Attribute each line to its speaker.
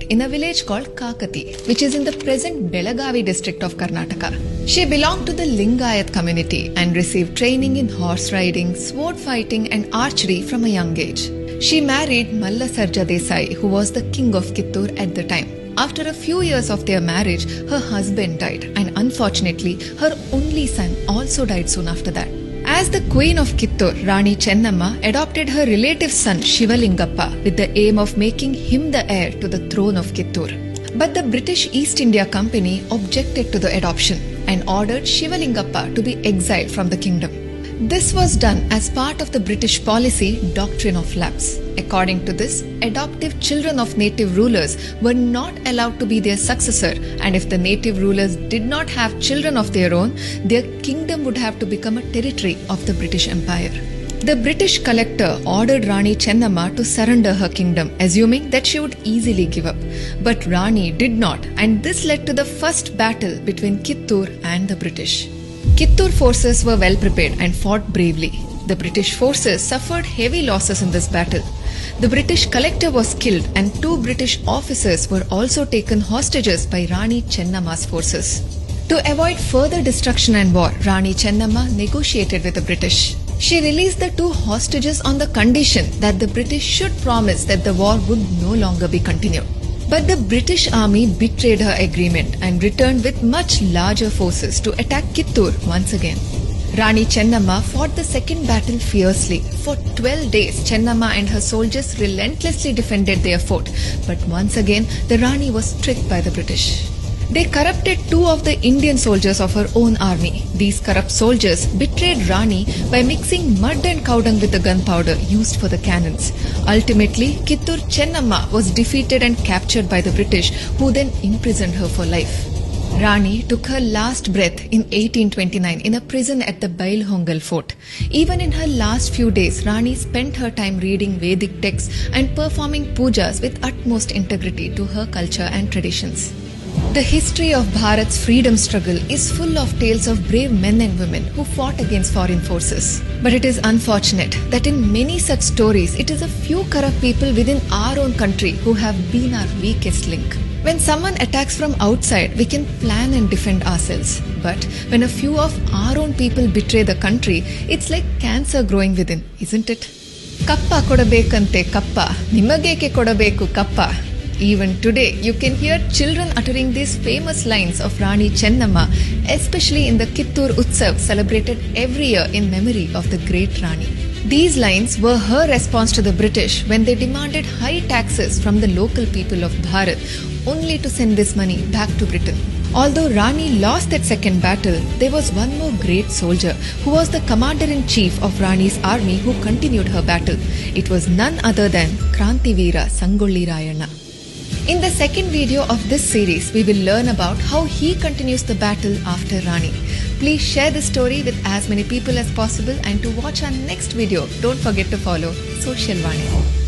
Speaker 1: in a village called Kakati, which is in the present Belagavi district of Karnataka. She belonged to the Lingayat community and received training in horse riding, sword fighting and archery from a young age. She married Malla Sarja Desai, who was the king of Kittur at the time. After a few years of their marriage, her husband died and unfortunately her only son also died soon after that. As the Queen of Kittur, Rani Chennamma adopted her relative's son Shivalingappa with the aim of making him the heir to the throne of Kittur. But the British East India Company objected to the adoption and ordered Shivalingappa to be exiled from the kingdom. This was done as part of the British policy Doctrine of Lapse. According to this, adoptive children of native rulers were not allowed to be their successor, and if the native rulers did not have children of their own, their kingdom would have to become a territory of the British Empire. The British collector ordered Rani Chennamma to surrender her kingdom, assuming that she would easily give up. But Rani did not, and this led to the first battle between Kittur and the British. Kittur forces were well prepared and fought bravely. The British forces suffered heavy losses in this battle. The British collector was killed and 2 British officers were also taken hostages by Rani Chennamma's forces. To avoid further destruction and war, Rani Chennamma negotiated with the British. She released the 2 hostages on the condition that the British should promise that the war would no longer be continued. But the British army betrayed her agreement and returned with much larger forces to attack Kittur once again. Rani Chennamma fought the second battle fiercely. For 12 days, Chennamma and her soldiers relentlessly defended their fort. But once again, the Rani was tricked by the British. They corrupted 2 of the Indian soldiers of her own army. These corrupt soldiers betrayed Rani by mixing mud and cow dung with the gunpowder used for the cannons. Ultimately, Kittur Chennamma was defeated and captured by the British, who then imprisoned her for life. Rani took her last breath in 1829 in a prison at the Bailhongal fort. Even in her last few days, Rani spent her time reading Vedic texts and performing pujas with utmost integrity to her culture and traditions. The history of Bharat's freedom struggle is full of tales of brave men and women who fought against foreign forces. But it is unfortunate that in many such stories, it is a few corrupt people within our own country who have been our weakest link. When someone attacks from outside, we can plan and defend ourselves. But when a few of our own people betray the country, it's like cancer growing within, isn't it? Kappa kodabekante kappa, nimageke kodabeku kappa. Even today, you can hear children uttering these famous lines of Rani Chennamma, especially in the Kittur Utsav celebrated every year in memory of the great Rani. These lines were her response to the British when they demanded high taxes from the local people of Bharat, only to send this money back to Britain. Although Rani lost that second battle, there was one more great soldier who was the commander-in-chief of Rani's army who continued her battle. It was none other than Krantiveera Sangolli Rayana. In the second video of this series, we will learn about how he continues the battle after Rani. Please share this story with as many people as possible, and to watch our next video, don't forget to follow Social Vani.